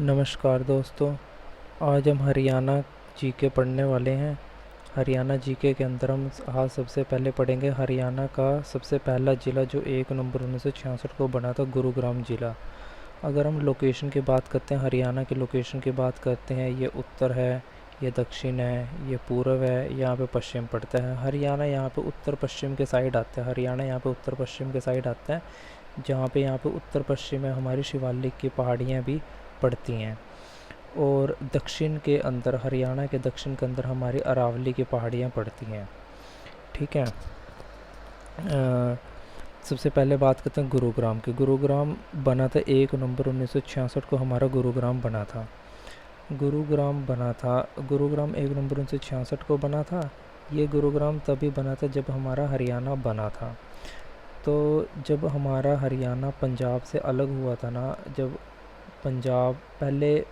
नमस्कार दोस्तों। आज हम हरियाणा जीके पढ़ने वाले हैं। हरियाणा जीके के अंदर हम आज सबसे पहले पढ़ेंगे हरियाणा का सबसे पहला ज़िला जो 1 नवंबर 1966 को बना था, गुरुग्राम ज़िला। अगर हम लोकेशन की बात करते हैं, हरियाणा के लोकेशन की बात करते हैं, ये उत्तर है, ये दक्षिण है, ये पूर्व है, यहाँ पे पश्चिम पड़ता है। हरियाणा यहाँ पे उत्तर पश्चिम के साइड आता है। हरियाणा यहाँ पे उत्तर पश्चिम के साइड आता है, जहाँ पे यहाँ पे उत्तर पश्चिम में हमारी शिवालिक की पहाड़ियाँ भी पड़ती हैं। और दक्षिण के अंदर, हरियाणा के दक्षिण के अंदर हमारी अरावली की पहाड़ियाँ पड़ती हैं। ठीक है। सबसे पहले बात करते हैं गुरुग्राम की। गुरुग्राम बना था 1 नवंबर 1966 को, हमारा गुरुग्राम बना था। गुरुग्राम 1 नवंबर 1966 को बना था। ये गुरुग्राम तभी बना था जब हमारा हरियाणा बना था। तो जब हमारा हरियाणा पंजाब से अलग हुआ था ना, जब पहले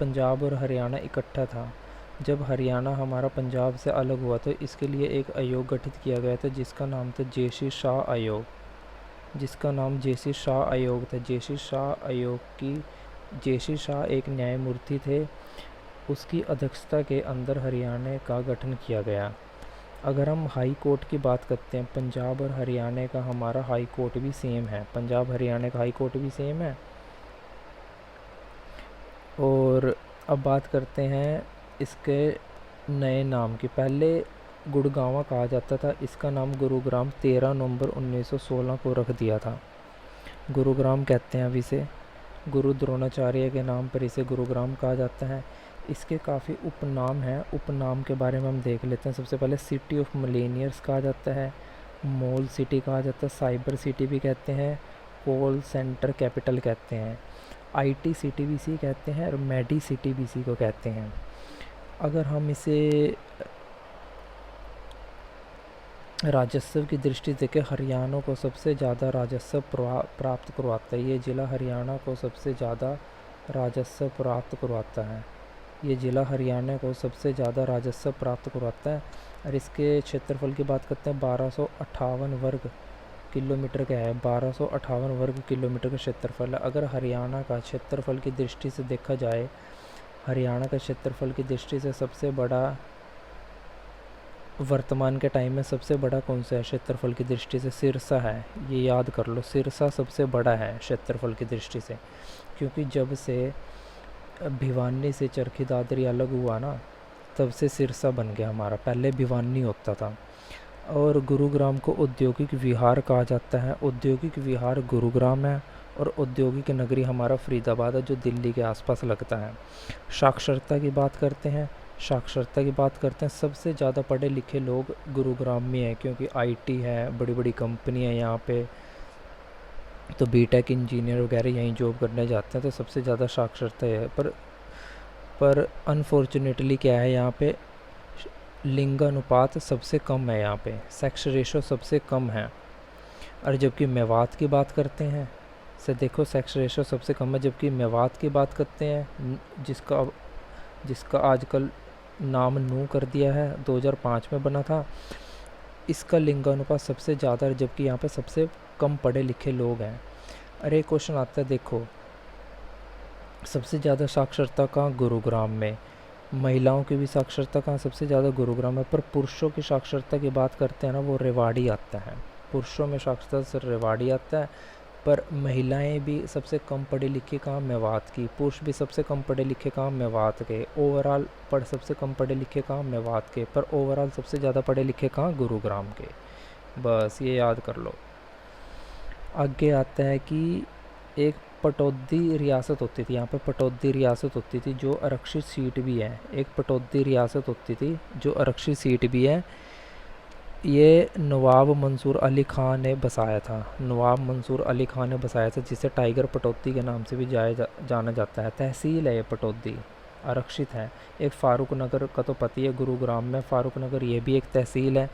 पंजाब और हरियाणा इकट्ठा था, जब हरियाणा हमारा पंजाब से अलग हुआ तो इसके लिए एक आयोग गठित किया गया था जिसका नाम था जेसी शाह आयोग। जेसी शाह एक न्यायमूर्ति थे, उसकी अध्यक्षता के अंदर हरियाणा का गठन किया गया। अगर हम हाई कोर्ट की बात करते हैं, पंजाब और हरियाणा का हमारा हाई कोर्ट भी सेम है। पंजाब हरियाणा का हाई कोर्ट भी सेम है। और अब बात करते हैं इसके नए नाम की। पहले गुड़गांवा कहा जाता था, इसका नाम गुरुग्राम 13 नवंबर 1916 को रख दिया था। गुरुग्राम कहते हैं अब इसे। गुरु द्रोणाचार्य के नाम पर इसे गुरुग्राम कहा जाता है। इसके काफ़ी उपनाम हैं। उपनाम के बारे में हम देख लेते हैं। सबसे पहले सिटी ऑफ मिलेनियर्स कहा जाता है, मॉल सिटी कहा जाता है, साइबर सिटी भी कहते हैं, कॉल सेंटर कैपिटल कहते हैं, आईटी सिटी भी इसी कहते हैं, और मेडी सिटी भी इसी को कहते हैं। अगर हम इसे राजस्व की दृष्टि से देखें, हरियाणा को सबसे ज़्यादा राजस्व प्राप्त करवाता है ये ज़िला। हरियाणा को सबसे ज़्यादा राजस्व प्राप्त करवाता है ये ज़िला। हरियाणा को सबसे ज़्यादा राजस्व प्राप्त करवाता है। और इसके क्षेत्रफल की बात करते हैं, 1258 वर्ग किलोमीटर का है। 1258 वर्ग किलोमीटर का क्षेत्रफल है। अगर हरियाणा का क्षेत्रफल की दृष्टि से देखा जाए, हरियाणा का क्षेत्रफल की दृष्टि से सबसे बड़ा वर्तमान के टाइम में सबसे बड़ा कौन सा है क्षेत्रफल की दृष्टि से? सिरसा है। ये याद कर लो, सिरसा सबसे बड़ा है क्षेत्रफल की दृष्टि से, क्योंकि जब से भिवानी से चरखी दादरी अलग हुआ ना, तब से सिरसा बन गया हमारा। पहले भिवानी होता था। और गुरुग्राम को औद्योगिक विहार कहा जाता है। औद्योगिक विहार गुरुग्राम है, और औद्योगिक नगरी हमारा फरीदाबाद है जो दिल्ली के आसपास लगता है। साक्षरता की बात करते हैं। सबसे ज़्यादा पढ़े लिखे लोग गुरुग्राम में हैं, क्योंकि आईटी है, बड़ी बड़ी कंपनी है यहाँ पे, तो बीटेक इंजीनियर वगैरह यहीं जॉब करने जाते हैं, तो सबसे ज़्यादा साक्षरता है। पर अनफॉर्चुनेटली क्या है, यहाँ पे लिंगानुपात सबसे कम है। यहाँ पे सेक्स रेशो सबसे कम है। और जबकि मेवात की बात करते हैं, से देखो सेक्स रेशो सबसे कम है। जबकि मेवात की बात करते हैं, जिसका आजकल नाम नू कर दिया है, 2005 में बना था, इसका लिंगानुपात सबसे ज़्यादा है, जबकि यहाँ पे सबसे कम पढ़े लिखे लोग हैं। अरे क्वेश्चन आता है, देखो सबसे ज़्यादा साक्षरता कहाँ? गुरुग्राम में। महिलाओं की भी साक्षरता कहाँ? सबसे ज़्यादा गुरुग्राम में। पर पुरुषों की साक्षरता की बात करते हैं ना, वो रेवाड़ी आता है। पुरुषों में साक्षरता से रेवाड़ी आता है। पर महिलाएं भी सबसे कम पढ़ी लिखी कहाँ? मेवात की। पुरुष भी सबसे कम पढ़े लिखे कहाँ? मेवात के। ओवरऑल सबसे कम पढ़े लिखे कहाँ? मेवात के। पर ओवरऑल सबसे ज़्यादा पढ़े लिखे कहाँ? गुरुग्राम के। बस ये याद कर लो। आगे आता है कि एक पटौदी रियासत होती थी। यहाँ पे पटौदी रियासत होती थी जो आरक्षित सीट भी है। एक पटौदी रियासत होती थी जो आरक्षित सीट भी है। ये नवाब मंसूर अली ख़ान ने बसाया था। जिसे टाइगर पटौदी के नाम से भी जाना जाता है। तहसील है ये पटौदी, आरक्षित है। एक फ़ारूक नगर का तो पता ही है, गुरुग्राम में फ़ारूक नगर, ये भी एक तहसील है।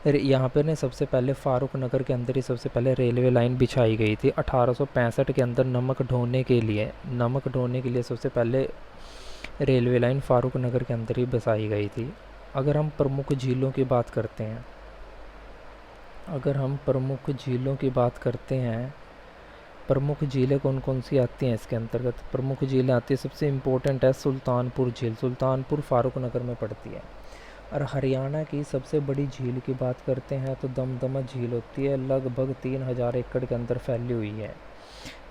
यहाँ पे ने सबसे पहले फ़ारूक नगर के अंदर ही सबसे पहले रेलवे लाइन बिछाई गई थी 1865 के अंदर। नमक ढोने के लिए सबसे पहले रेलवे लाइन फ़ारूक नगर के अंदर ही बसाई गई थी। अगर हम प्रमुख झीलों की बात करते हैं, प्रमुख झीलें कौन कौन सी आती हैं इसके अंतर्गत? प्रमुख झीलें आती है, सबसे इम्पोर्टेंट है सुल्तानपुर झील, सुल्तानपुर फारूक नगर में पड़ती है। और हरियाणा की सबसे बड़ी झील की बात करते हैं तो दमदमा झील होती है, लगभग 3000 एकड़ के अंदर फैली हुई है।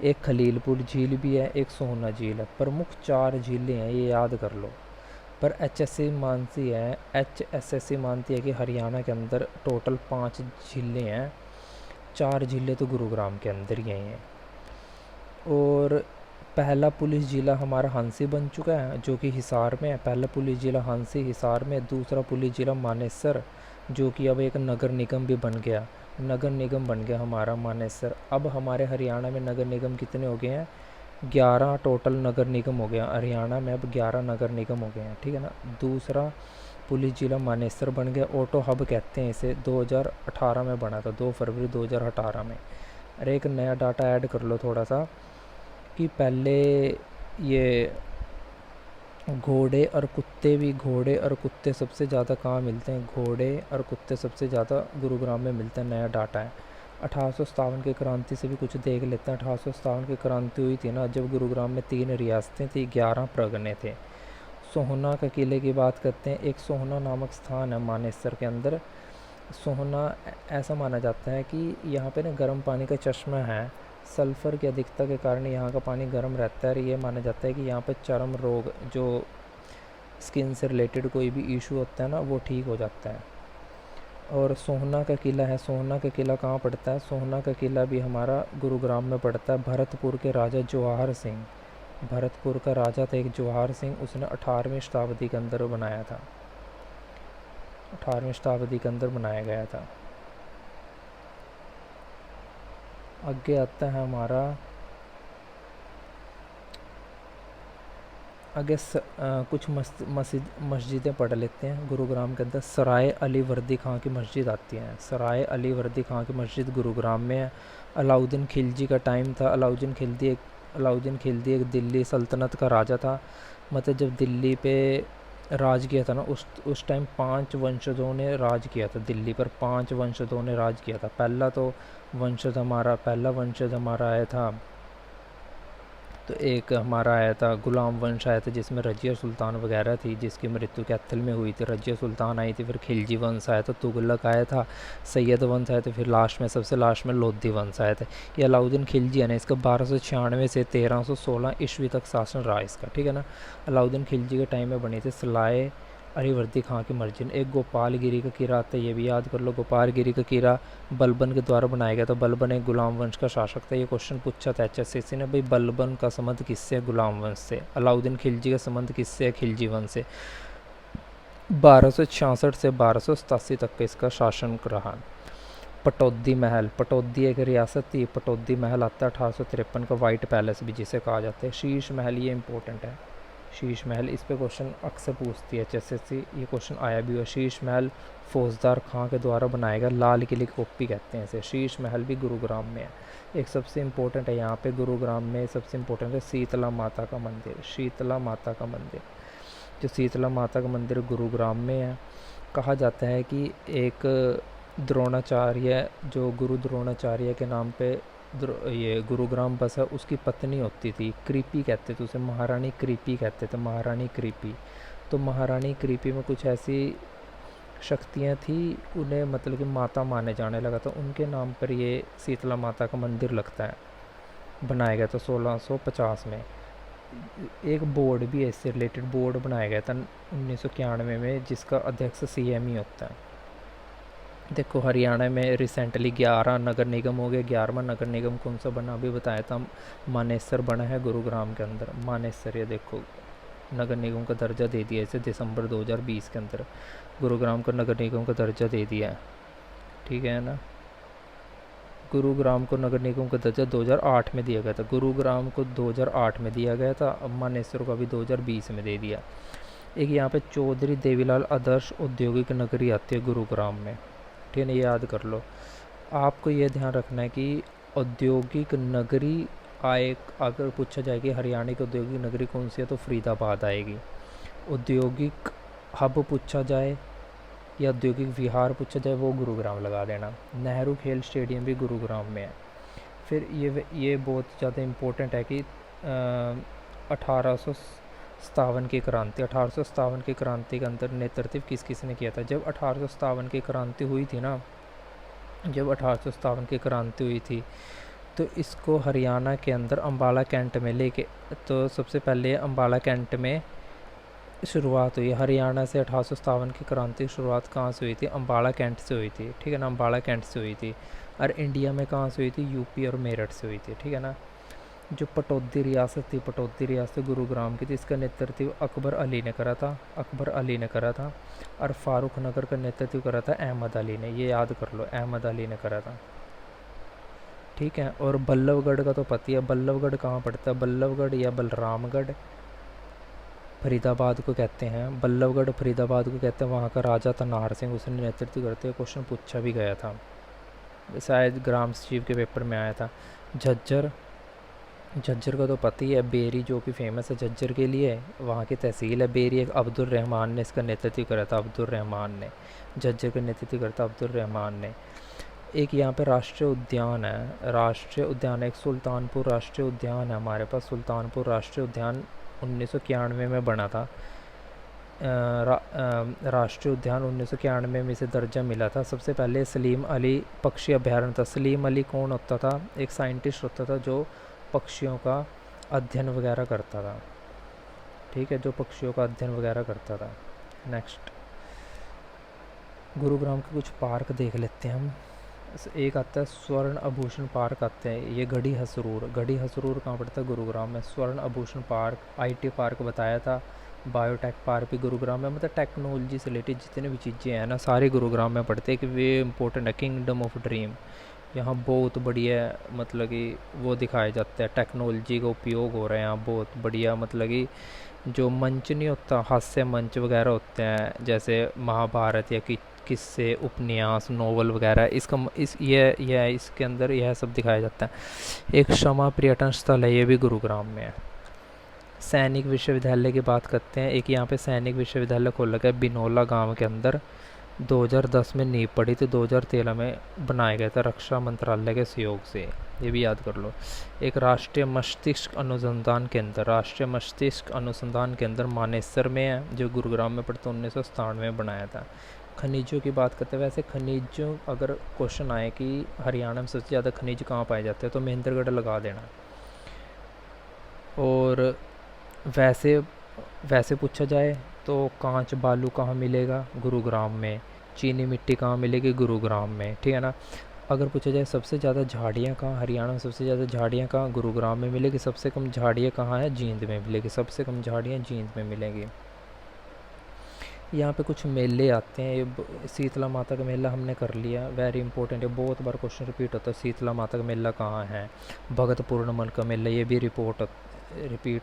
एक खलीलपुर झील भी है, एक सोहना झील है। प्रमुख 4 झीलें हैं, ये याद कर लो। पर एचएसएससी मानती है कि हरियाणा के अंदर टोटल 5 झीलें हैं, 4 झीलें तो गुरुग्राम के अंदर ही हैं। और पहला पुलिस ज़िला हमारा हांसी बन चुका है, जो कि हिसार में है। पहला पुलिस ज़िला हांसी हिसार में। दूसरा पुलिस ज़िला मानेसर, जो कि अब एक नगर निगम भी बन गया, नगर निगम बन गया हमारा मानेसर। अब हमारे हरियाणा में नगर निगम कितने हो गए हैं? 11 टोटल नगर निगम हो गया हरियाणा में, अब 11 नगर निगम हो गए हैं, ठीक है ना। दूसरा पुलिस ज़िला मानेसर बन गया, ऑटो हब कहते हैं इसे, 2018 में बना था, 2 फरवरी 2018 में। और एक नया डाटा ऐड कर लो थोड़ा सा, कि पहले ये घोड़े और कुत्ते सबसे ज़्यादा कहाँ मिलते हैं? घोड़े और कुत्ते सबसे ज़्यादा गुरुग्राम में मिलते हैं, नया डाटा है। 1857 की क्रांति से भी कुछ देख लेते हैं। 1857 की क्रांति हुई थी ना, जब गुरुग्राम में 3 रियासतें थी, 11 परगने थे। सोहना के किले की बात करते हैं। एक सोहना नामक स्थान है मानेसर के अंदर। सोहना ऐसा माना जाता है कि यहाँ पे ना गर्म पानी का चश्मा है। सल्फ़र की अधिकता के कारण यहाँ का पानी गर्म रहता है, और ये माना जाता है कि यहाँ पे चर्म रोग, जो स्किन से रिलेटेड कोई भी इशू होता है ना, वो ठीक हो जाता है। और सोहना का किला है। सोहना का किला कहाँ पड़ता है? सोहना का किला भी हमारा गुरुग्राम में पड़ता है। भरतपुर के राजा जवाहर सिंह, भरतपुर का राजा था एक जवाहर सिंह, उसने 18वीं शताब्दी के अंदर बनाया था, 18वीं शताब्दी के अंदर बनाया गया था। आगे आता है हमारा, आगे कुछ मस्जिदें पढ़ लेते हैं गुरुग्राम के अंदर। सराय अली वर्दी खां की मस्जिद आती है, सराय अली वर्दी खां की मस्जिद गुरुग्राम में है। अलाउद्दीन खिलजी का टाइम था। अलाउद्दीन खिलजी एक दिल्ली सल्तनत का राजा था। मतलब जब दिल्ली पे राज किया था ना, उस टाइम 5 वंशजों ने राज किया था दिल्ली पर, 5 वंशजों ने राज किया था। पहला वंशज हमारा आया था, तो एक हमारा आया था गुलाम वंश आया था, जिसमें रजिया सुल्तान वगैरह थी, जिसकी मृत्यु कैथल में हुई थी। रजिया सुल्तान आई थी, फिर खिलजी वंश आया था, तुगलक आया था, सैयद वंश आया था, फिर सबसे लास्ट में लोधी वंश आया था। ये अलाउद्दीन खिलजी है ना, इसका 1296 से 1316 ईस्वी तक शासन रहा इसका, ठीक है ना। अलाउद्दीन खिलजी के टाइम में बनी थी सलाय अलीवर्दी खां की मस्जिद। एक गोपालगिरी का किला आता है, ये भी याद कर लो। गोपालगिरी का किला बलबन के द्वारा बनाया गया था। बलबन एक गुलाम वंश का शासक था। ये क्वेश्चन पूछा था एचएससीसी ने, भाई बलबन का संबंध किससे? गुलाम वंश से। अलाउद्दीन खिलजी का संबंध किससे? खिलजी वंश से। 1266 से 1287 तक का इसका शासन रहा। पटौदी महल, पटौदी एक रियासत थी। पटौदी महल आता है 1853 का, वाइट पैलेस भी जिसे कहा जाता है। शीश महल, ये इंपॉर्टेंट है, शीश महल, इस पे क्वेश्चन अक्सर पूछती है एचएसएससी, ये क्वेश्चन आया भी हुआ। शीश महल फौजदार खां के द्वारा बनाया गया, लाल किले की कॉपी कहते हैं इसे। शीश महल भी गुरुग्राम में है। एक सबसे इम्पोर्टेंट है यहाँ पे गुरुग्राम में, सबसे इम्पोर्टेंट है शीतला माता का मंदिर। शीतला माता का मंदिर, जो शीतला माता का मंदिर गुरुग्राम में है। कहा जाता है कि एक द्रोणाचार्य, जो गुरु द्रोणाचार्य के नाम पे ये गुरुग्राम बसा, उसकी पत्नी होती थी, कृपी कहते थे उसे, महारानी कृपी कहते थे, महारानी कृपी। तो महारानी कृपी में कुछ ऐसी शक्तियाँ थी, उन्हें मतलब कि माता माने जाने लगा था। उनके नाम पर ये शीतला माता का मंदिर लगता है, बनाया गया था 1650 में। एक बोर्ड भी है इससे रिलेटेड, बोर्ड बनाया गया था 1991 में, जिसका अध्यक्ष सीएम ही होता है। देखो हरियाणा में रिसेंटली 11 नगर निगम हो गए। 11वां नगर निगम कौन सा बना अभी बताया था, मानेसर बना है गुरुग्राम के अंदर। मानेसर, ये देखो नगर निगम का दर्जा दे दिया इसे दिसंबर 2020 के अंदर, गुरुग्राम को नगर निगम का दर्जा दे दिया है, ठीक है ना। गुरुग्राम को नगर निगम का दर्जा 2008 में दिया गया था, गुरुग्राम को 2008 में दिया गया था, अब मानेसर को अभी 2020 में दे दिया। एक यहाँ पे चौधरी देवीलाल आदर्श औद्योगिक नगरी आती है गुरुग्राम में, ठीक है, ये याद कर लो। आपको ये ध्यान रखना है कि औद्योगिक नगरी आए, अगर पूछा जाए कि हरियाणा की औद्योगिक नगरी कौन सी है, तो फरीदाबाद आएगी। औद्योगिक हब पूछा जाए या औद्योगिक विहार पूछा जाए, वो गुरुग्राम लगा देना। नेहरू खेल स्टेडियम भी गुरुग्राम में है। फिर ये बहुत ज़्यादा इम्पोर्टेंट है कि 1857 की क्रांति, 1857 की क्रांति के अंदर नेतृत्व किस किस ने किया था। जब 1857 की क्रांति हुई थी ना, जब 1857 की क्रांति हुई थी तो इसको हरियाणा के अंदर अम्बाला कैंट में लेके, तो सबसे पहले अम्बाला कैंट में शुरुआत हुई। हरियाणा से 1857 की क्रांति की शुरुआत कहाँ से हुई थी? अम्बाला कैंट से हुई थी, ठीक है ना, अम्बाला कैंट से हुई थी। और इंडिया में कहाँ से हुई थी? यूपी और मेरठ से हुई थी, ठीक है ना। जो पटौदी रियासत थी, पटौदी रियासत गुरुग्राम की थी, इसका नेतृत्व अकबर अली ने करा था, अकबर अली ने करा था। और फारूक नगर का नेतृत्व करा था अहमद अली ने, ये याद कर लो, अहमद अली ने करा था, ठीक है। और बल्लभगढ़ का तो पता ही है, बल्लभगढ़ कहाँ पड़ता है? बल्लभगढ़ या बलरामगढ़ फरीदाबाद को कहते हैं, बल्लभगढ़ फरीदाबाद को कहते हैं। वहाँ का राजा था नाहर सिंह, उसने नेतृत्व करते हुए क्वेश्चन पूछा भी गया था, शायद ग्राम सचिव के पेपर में आया था। झज्जर, झज्जर का तो पता ही है, बेरी जो कि फेमस है झज्जर के लिए, वहाँ की तहसील है बेरी। एक अब्दुल रहमान ने इसका नेतृत्व करा था, अब्दुल रहमान ने झज्जर का नेतृत्व करा था, अब्दुल रहमान ने। एक यहाँ पे राष्ट्रीय उद्यान है, राष्ट्रीय उद्यान, एक सुल्तानपुर राष्ट्रीय उद्यान है हमारे पास। सुल्तानपुर राष्ट्रीय उद्यान 1991 में बना था। राष्ट्रीय उद्यान 1991 में इसे दर्जा मिला था। सबसे पहले सलीम अली पक्षी अभ्यारण्य था। सलीम अली कौन होता था? एक साइंटिस्ट होता था जो पक्षियों का अध्ययन वगैरह करता था, ठीक है, जो पक्षियों का अध्ययन वगैरह करता था। नेक्स्ट, गुरुग्राम के कुछ पार्क देख लेते हैं हम। एक आता है स्वर्ण आभूषण पार्क आता है, ये गढ़ी हसरूर, गढ़ी हसरूर कहाँ पड़ता है? गुरुग्राम में। स्वर्ण आभूषण पार्क, आईटी पार्क बताया था, बायोटेक पार्क भी गुरुग्राम में। मतलब टेक्नोलॉजी से रिलेटेड जितने भी चीज़ें हैं ना, सारे गुरुग्राम में पड़ते हैं। कि वे इम्पोर्टेंट है। किंगडम ऑफ ड्रीम, यहाँ बहुत बढ़िया, मतलब कि वो दिखाया जाता है, टेक्नोलॉजी का उपयोग हो रहा है यहाँ बहुत बढ़िया। मतलब कि जो मंच नहीं होता, हास्य मंच वगैरह होते हैं, जैसे महाभारत या किस्से, उपन्यास, नोवेल वगैरह, इसका इस ये इसके अंदर यह सब दिखाया जाता है। एक क्षमा पर्यटन स्थल है, ये भी गुरुग्राम में है। सैनिक विश्वविद्यालय की बात करते हैं। एक यहाँ पे सैनिक विश्वविद्यालय खोला गया बिनोला गांव के अंदर, 2010 में नींव पड़ी थी, 2013 में बनाया गया था रक्षा मंत्रालय के सहयोग से, ये भी याद कर लो। एक राष्ट्रीय मस्तिष्क अनुसंधान केंद्र, राष्ट्रीय मस्तिष्क अनुसंधान केंद्र मानेसर में है, जो गुरुग्राम में पड़ता, 1997 में बनाया था। खनिजों की बात करते हैं। वैसे खनिजों, अगर क्वेश्चन आए कि हरियाणा में सबसे ज़्यादा खनिज कहाँ पाए जाते हैं, तो महेंद्रगढ़ लगा देना। और वैसे वैसे पूछा जाए तो कांच बालू कहाँ मिलेगा? गुरुग्राम में। चीनी मिट्टी कहाँ मिलेगी? गुरुग्राम में, ठीक है ना। अगर पूछा जाए सबसे ज़्यादा झाड़ियाँ कहाँ, हरियाणा में सबसे ज़्यादा झाड़ियाँ कहाँ? गुरुग्राम में मिलेगी। सबसे कम झाड़ियाँ कहाँ है? जींद में मिलेगी, सबसे कम झाड़ियाँ जींद में मिलेंगी। यहाँ पे कुछ मेले आते हैं। शीतला माता का मेला हमने कर लिया, वेरी इंपॉर्टेंट है, बहुत बार क्वेश्चन रिपीट होता है। शीतला माता का मेला कहाँ है? भगत पूर्णिमा का मेला, ये भी रिपीट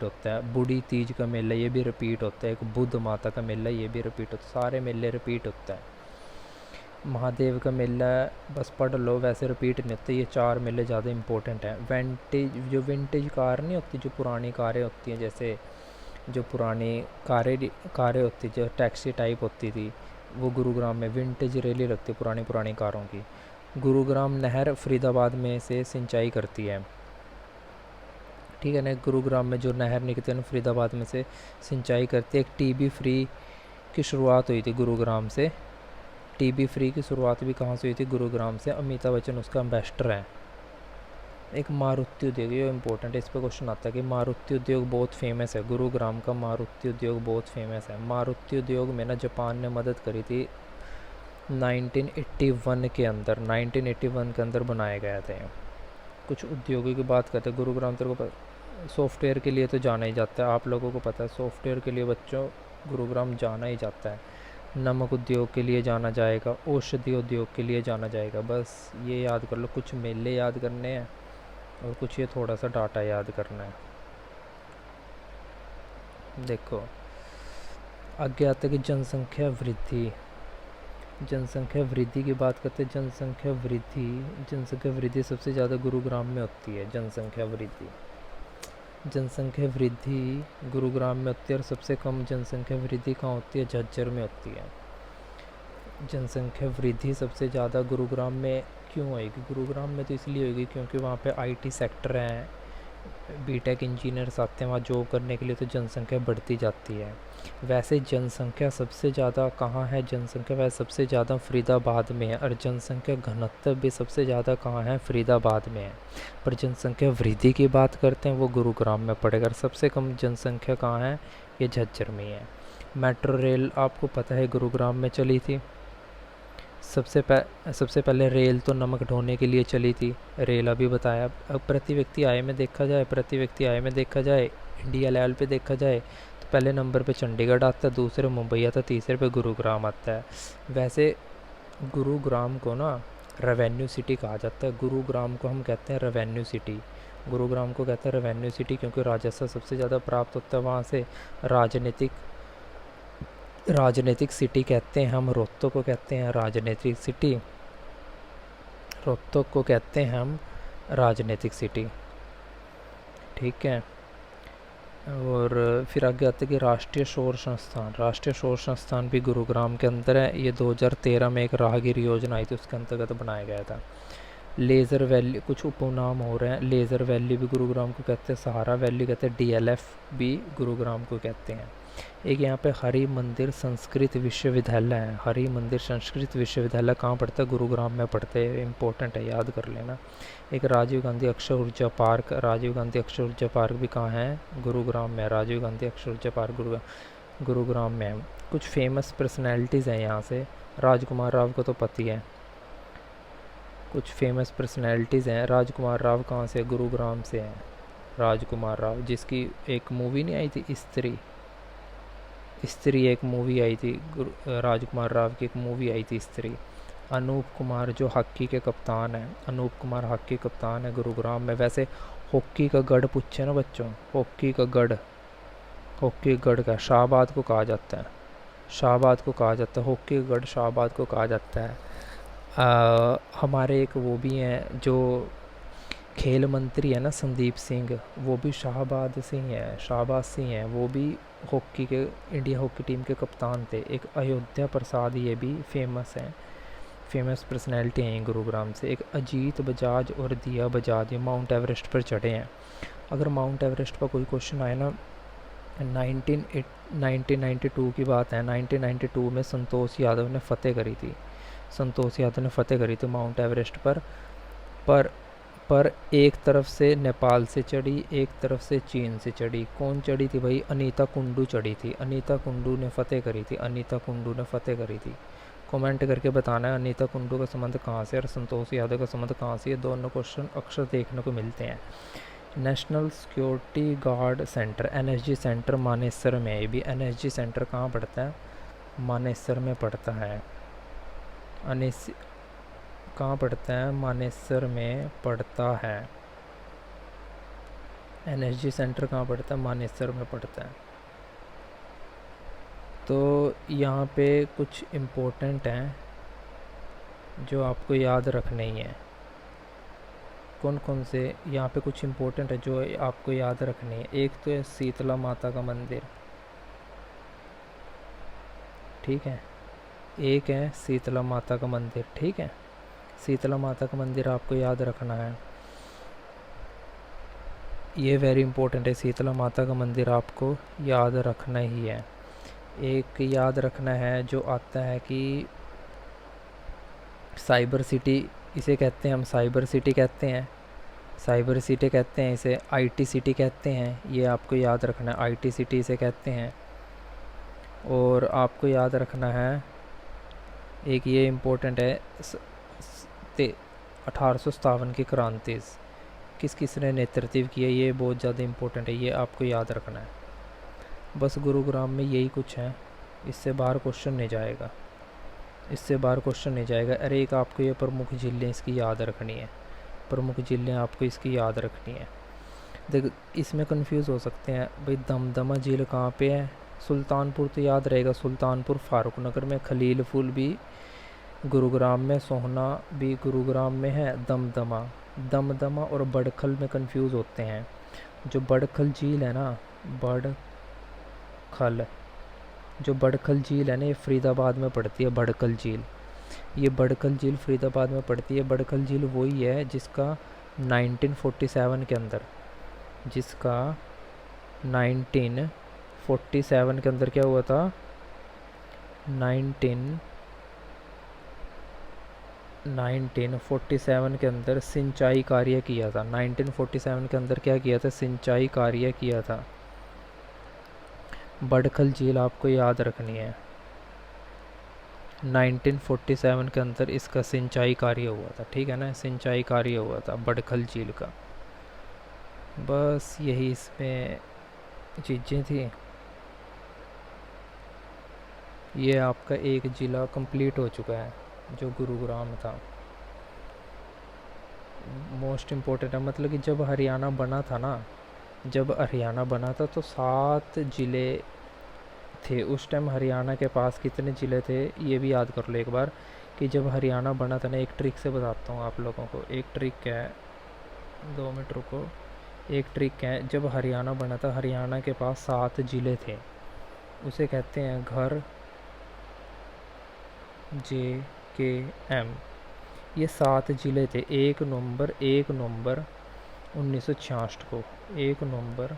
होता है। बूढ़ी तीज का मेला, ये भी रिपीट होता है। एक बुद्ध माता का मेला, ये भी रिपीट होता है। सारे मेले रिपीट होता है। महादेव का मेला बस पढ़ लो, वैसे रिपीट नहीं होते। ये 4 मेले ज़्यादा इंपॉर्टेंट हैं। जो विंटेज कार नहीं होती, जो पुरानी कारें होती हैं, जैसे जो पुरानी कारें होती, जो टैक्सी टाइप होती थी, वो गुरुग्राम में विंटेज रैली लगती है पुरानी कारों की। गुरुग्राम नहर फरीदाबाद में से सिंचाई करती है, ठीक है ना। गुरुग्राम में जो नहर निकलती है फरीदाबाद में से सिंचाई करती है। एक टीबी फ्री की शुरुआत हुई थी गुरुग्राम से। टीबी फ्री की शुरुआत भी कहाँ से हुई थी? गुरुग्राम से। अमिताभ बच्चन उसका एम्बेसडर हैं। एक मारुति उद्योग, ये इंपॉर्टेंट है, इस पर क्वेश्चन आता है कि मारुति उद्योग बहुत फेमस है। गुरुग्राम का मारुति उद्योग बहुत फेमस है। मारुति उद्योग में ना जापान ने मदद करी थी 1981 के अंदर, 1981 के अंदर बनाए गए थे। कुछ उद्योगों की बात करते हैं। गुरुग्राम तेरे को सॉफ्टवेयर के लिए तो जाना ही जाता है, आप लोगों को पता है, सॉफ्टवेयर के लिए बच्चों गुरुग्राम जाना ही जाता है। नमक उद्योग के लिए जाना जाएगा, औषधि उद्योग के लिए जाना जाएगा। बस ये याद कर लो, कुछ मेले याद करने हैं और कुछ ये थोड़ा सा डाटा याद करना है। देखो आगे आते कि जनसंख्या वृद्धि। जनसंख्या वृद्धि की बात करते हैं। जनसंख्या वृद्धि सबसे ज़्यादा गुरुग्राम में होती है। जनसंख्या वृद्धि गुरुग्राम में होती है। और सबसे कम जनसंख्या वृद्धि कहाँ होती है? झज्जर में होती है। जनसंख्या वृद्धि सबसे ज़्यादा गुरुग्राम में क्यों होएगी? गुरुग्राम में तो इसलिए होगी क्योंकि वहाँ पे आईटी सेक्टर हैं, बीटेक इंजीनियर्स आते हैं वहाँ जॉब करने के लिए, तो जनसंख्या बढ़ती जाती है। वैसे जनसंख्या सबसे ज़्यादा कहाँ है? जनसंख्या वैसे सबसे ज़्यादा फरीदाबाद में है, और जनसंख्या घनत्व भी सबसे ज़्यादा कहाँ है? फरीदाबाद में है। पर जनसंख्या वृद्धि की बात करते हैं वो गुरुग्राम में पड़ेगा। और सबसे कम जनसंख्या कहाँ है? ये झज्जर में है। मेट्रो रेल आपको पता है गुरुग्राम में चली थी। सबसे पहले रेल तो नमक ढोने के लिए चली थी, रेल अभी बताया। अब प्रति व्यक्ति आय में देखा जाए, इंडिया लेवल पे देखा जाए तो पहले नंबर पे चंडीगढ़ आता है, दूसरे मुंबई आता है, तीसरे पे गुरुग्राम आता है। वैसे गुरुग्राम को ना रेवेन्यू सिटी कहा जाता है। गुरुग्राम को हम कहते हैं रेवेन्यू सिटी। गुरुग्राम को कहते हैं रेवेन्यू सिटी क्योंकि राजस्व सबसे ज़्यादा प्राप्त होता है वहाँ से। राजनीतिक राजनीतिक सिटी कहते हैं हम रोहतक को, कहते हैं राजनीतिक सिटी। रोहतक को कहते हैं हम राजनीतिक सिटी, ठीक है। और फिर आगे आते कि राष्ट्रीय शोर संस्थान भी गुरुग्राम के अंदर है। ये 2013 में एक राहगीर योजना आई थी, उसके अंतर्गत बनाया गया था। लेज़र वैली, कुछ उपनाम हो रहे हैं। लेज़र वैली भी गुरुग्राम को कहते हैं, सहारा वैली कहते हैं, डीएलएफ भी गुरुग्राम को कहते हैं। एक यहाँ पे हरि मंदिर संस्कृत विश्वविद्यालय है। हरि मंदिर संस्कृत विश्वविद्यालय कहाँ पड़ता है? गुरुग्राम में पड़ता है, इम्पोर्टेंट है, याद कर लेना। एक राजीव गांधी अक्षर ऊर्जा पार्क, राजीव गांधी अक्षर ऊर्जा पार्क भी कहाँ है? गुरुग्राम में। राजीव गांधी अक्षर ऊर्जा पार्क गुरुग्राम में है। कुछ फेमस पर्सनैलिटीज़ हैं यहाँ से। राजकुमार राव को तो पता ही है। कुछ फेमस पर्सनैलिटीज़ हैं। राजकुमार राव कहाँ से? गुरुग्राम से हैं। राजकुमार राव, जिसकी एक मूवी नहीं आई थी स्त्री एक मूवी आई थी, राजकुमार राव की एक मूवी आई थी स्त्री। अनूप कुमार जो हॉकी के कप्तान हैं, अनूप कुमार हॉकी कप्तान है गुरुग्राम में। वैसे हॉकी का गढ़ पूछे ना बच्चों, हॉकी का गढ़ का शाहबाद को कहा जाता है। हॉकी का गढ़ शाहबाद को कहा जाता है। हमारे एक वो भी हैं जो खेल मंत्री है ना, संदीप सिंह, वो भी शाहबाद से ही हैं। वो भी हॉकी के इंडिया हॉकी टीम के कप्तान थे। एक अयोध्या प्रसाद, ये भी फेमस पर्सनैलिटी हैं गुरुग्राम से। एक अजीत बजाज और दिया बजाज, ये माउंट एवरेस्ट पर चढ़े हैं। अगर माउंट एवरेस्ट पर कोई क्वेश्चन आए ना, 1992 की बात है, 1992 में संतोष यादव ने फतेह करी थी माउंट एवरेस्ट पर एक तरफ से नेपाल से चढ़ी, एक तरफ से चीन से चढ़ी। कौन चढ़ी थी भाई? अनीता कुंडू चढ़ी थी। अनीता कुंडू ने फतेह करी थी। कमेंट करके बताना है अनीता कुंडू का संबंध कहाँ से और संतोष यादव का संबंध कहाँ से। ये दोनों क्वेश्चन अक्सर देखने को मिलते हैं। National security guard centre, NSG centre Manesar में। ये भी एनएसजी सेंटर कहाँ पड़ता है? मानेसर में पड़ता है। कहाँ पड़ता है? मानेसर में पड़ता है। एनएसजी सेंटर कहाँ पड़ता है? मानेसर में पड़ता है। तो यहाँ पे कुछ इम्पोर्टेंट हैं जो आपको याद रखने ही हैं। कौन कौन से यहाँ पे कुछ इम्पोर्टेंट है जो आपको याद रखने हैं? एक तो है शीतला माता का मंदिर, ठीक है। एक है शीतला माता का मंदिर, ठीक है। शीतला माता का मंदिर आपको याद रखना है, ये वेरी इंपॉर्टेंट है। शीतला माता का मंदिर आपको याद रखना ही है। एक याद रखना है जो आता है कि साइबर सिटी इसे कहते हैं हम, साइबर सिटी कहते हैं इसे, आईटी सिटी कहते हैं। ये आपको याद रखना है, आईटी सिटी इसे कहते हैं। और आपको याद रखना है एक ये इम्पोर्टेंट है, 1857 की क्रांति किस ने नेतृत्व किया, ये बहुत ज़्यादा इम्पोर्टेंट है, ये आपको याद रखना है। बस गुरुग्राम में यही कुछ है, इससे बाहर क्वेश्चन नहीं जाएगा। अरे एक आपको ये प्रमुख झीलें इसकी याद रखनी है, आपको इसकी याद रखनी है। देख इसमें कंफ्यूज हो सकते हैं भाई, दमदमा झील कहाँ पे है? सुल्तानपुर तो याद रहेगा, सुल्तानपुर फारूक नगर में। खलील फूल भी गुरुग्राम में, सोहना भी गुरुग्राम में है। दमदमा और बड़खल में कंफ्यूज होते हैं। जो बड़खल झील है ना, जो बड़खल झील है ना, ये फरीदाबाद में पड़ती है, बड़खल झील। ये बड़खल झील फरीदाबाद में पड़ती है। बड़खल झील वही है जिसका 1947 के अंदर, जिसका 1947 के अंदर क्या हुआ था, 1947 के अंदर सिंचाई कार्य किया था। 1947 के अंदर क्या किया था, सिंचाई कार्य किया था। बड़खल झील आपको याद रखनी है। 1947 के अंदर इसका सिंचाई कार्य हुआ था, ठीक है ना, सिंचाई कार्य हुआ था बड़खल झील का। बस यही इसमें चीज़ें थी। ये आपका एक ज़िला कंप्लीट हो चुका है जो गुरुग्राम था। मोस्ट इम्पोर्टेंट है, मतलब कि जब हरियाणा बना था ना, जब हरियाणा बना था तो 7 ज़िले थे। उस टाइम हरियाणा के पास कितने ज़िले थे ये भी याद कर लो एक बार, कि जब हरियाणा बना था ना, एक ट्रिक से बताता हूँ आप लोगों को। एक ट्रिक है, 2 मिनट रुको। एक ट्रिक है, जब हरियाणा बना था, हरियाणा के पास 7 ज़िले थे। उसे कहते हैं घर JKM। ये 7 ज़िले थे। 1 नवंबर 1966 को, 1 नवंबर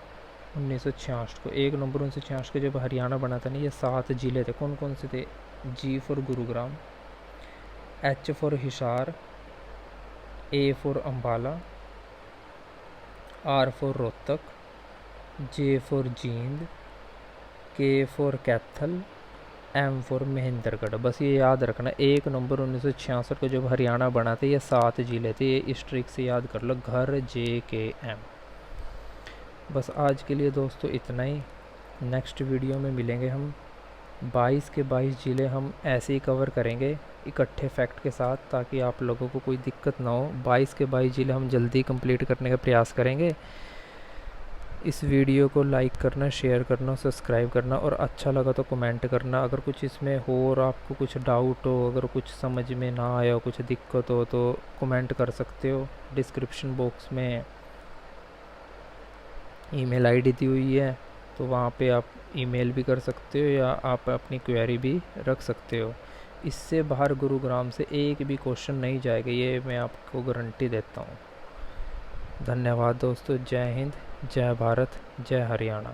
1966 को, 1 नवंबर 1966 को जब हरियाणा बना था ना, ये 7 ज़िले थे। कौन कौन से थे, G for Gurugram, H for Hisar, A for Ambala, R for Rohtak, J for Jind, K for Kaithal, M for Mahendragarh. बस ये याद रखना। 1 नवंबर 1966 को जब हरियाणा बना था, ये 7 ज़िले थे। ये इस ट्रिक से याद कर लो, घर JKM। बस आज के लिए दोस्तों इतना ही। नेक्स्ट वीडियो में मिलेंगे हम। 22 के 22 ज़िले हम ऐसे ही कवर करेंगे इकट्ठे फैक्ट के साथ, ताकि आप लोगों को कोई दिक्कत ना हो। 22 के 22 ज़िले हम जल्दी कंप्लीट करने का प्रयास करेंगे। इस वीडियो को लाइक करना, शेयर करना, सब्सक्राइब करना, और अच्छा लगा तो कमेंट करना। अगर कुछ इसमें हो और आपको कुछ डाउट हो, अगर कुछ समझ में ना आया हो, कुछ दिक्कत हो, तो कमेंट कर सकते हो। डिस्क्रिप्शन बॉक्स में ईमेल आईडी दी हुई है, तो वहाँ पे आप ईमेल भी कर सकते हो या आप अपनी क्वेरी भी रख सकते हो। इससे बाहर गुरुग्राम से एक भी क्वेश्चन नहीं जाएगा, ये मैं आपको गारंटी देता हूँ। धन्यवाद दोस्तों। जय हिंद, जय भारत, जय हरियाणा।